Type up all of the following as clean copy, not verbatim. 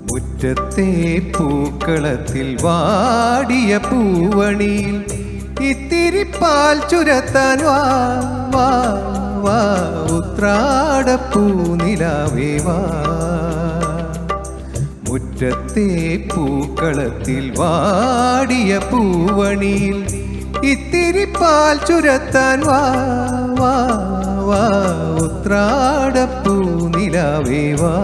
മുറ്റത്തെ പൂക്കളത്തിൽ വാടിയ പൂവണിയിൽ ഇത്തിരി പാൽ ചുരത്താൻ വാ വാ വാ ഉത്രാടപ്പൂനിലാവേ വാ. മുറ്റത്തെ പൂക്കളത്തിൽ വാടിയ പൂവണിയിൽ ഇത്തിരി പാൽ ചുരത്താൻ വാ വാ വാ ഉത്രാടപ്പൂനിലാവേ വാ.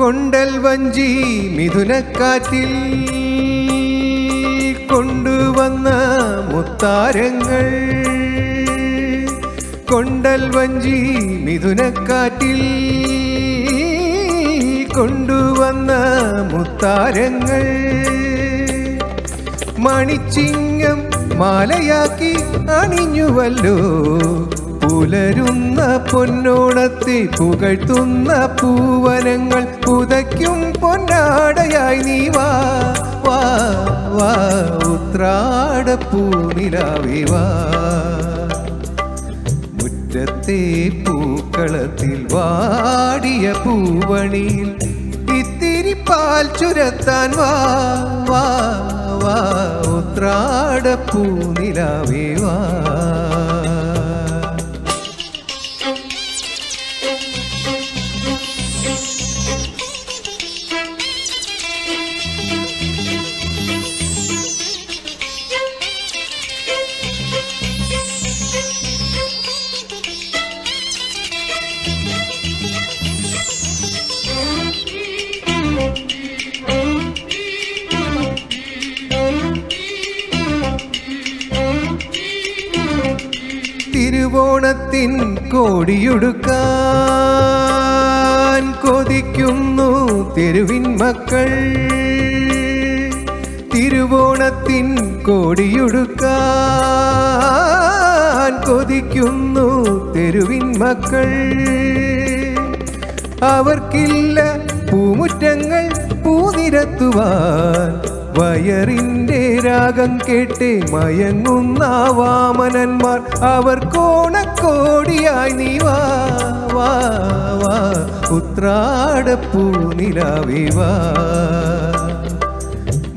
കൊണ്ടൽ വഞ്ചി മിഥുനക്കാറ്റിൽ കൊണ്ടുവന്ന മുത്താരങ്ങൾ. കൊണ്ടൽ വഞ്ചി മിഥുനക്കാറ്റിൽ കൊണ്ടുവന്ന മുത്താരങ്ങൾ. മണിച്ചിങ്ങം മാലയാക്കി അണിഞ്ഞുവല്ലോ പുലരുന്ന പൊന്നോണത്തെ പുകഴ്ത്തുന്ന പൂവനങ്ങൾ. പുതയ്ക്കും പൊന്നാടയായി നീ വാ വാ വാ ഉത്രാടപ്പൂനിലാവേ വാ. മുറ്റത്തെ പൂക്കളത്തിൽ വാടിയ പൂവണിയിൽ ഇത്തിരി പാൽ ചുരത്താൻ വാ വാ വാ ഉത്രാടപ്പൂനിലാവേ വാ. തിരുവോണത്തിൻ കോടിയുടുക്കാൻ കൊതിക്കുന്നു തെരുവിൻ മക്കൾ. തിരുവോണത്തിൻ കോടിയുടുക്കാൻ കൊതിക്കുന്നു തെരുവിൻ മക്കൾ. അവർക്കില്ല പൂമുറ്റങ്ങൾ പൂനിരത്തുവാൻ. വയറിൻ്റെ രാഗം കേട്ട് മയങ്ങുന്ന വാമനന്മാർ. അവർ കോണക്കോടിയായി നീ വാ വാ വാ ഉത്രാടപ്പൂനിലാവേ വാ.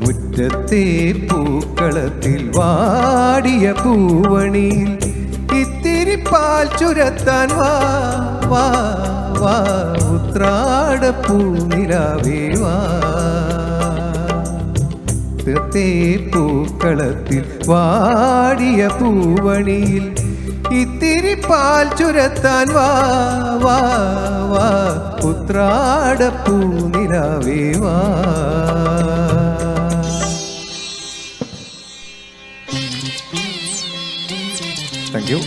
മുറ്റത്തെ പൂക്കളത്തിൽ വാടിയ പൂവണിയിൽ ഇത്തിരി പാൽ ചുരത്താൻ വാ വാ വാ ഉത്രാടപ്പൂനിലാവേ വാ. മുറ്റത്തെ പൂക്കളത്തിൽ വാടിയ പൂവണിയിൽ ഇത്തിരി പാൽ ചുരത്താൻ വാ വാ വാ ഉത്രാടപ്പൂനിലാവേ വാ. Thank you.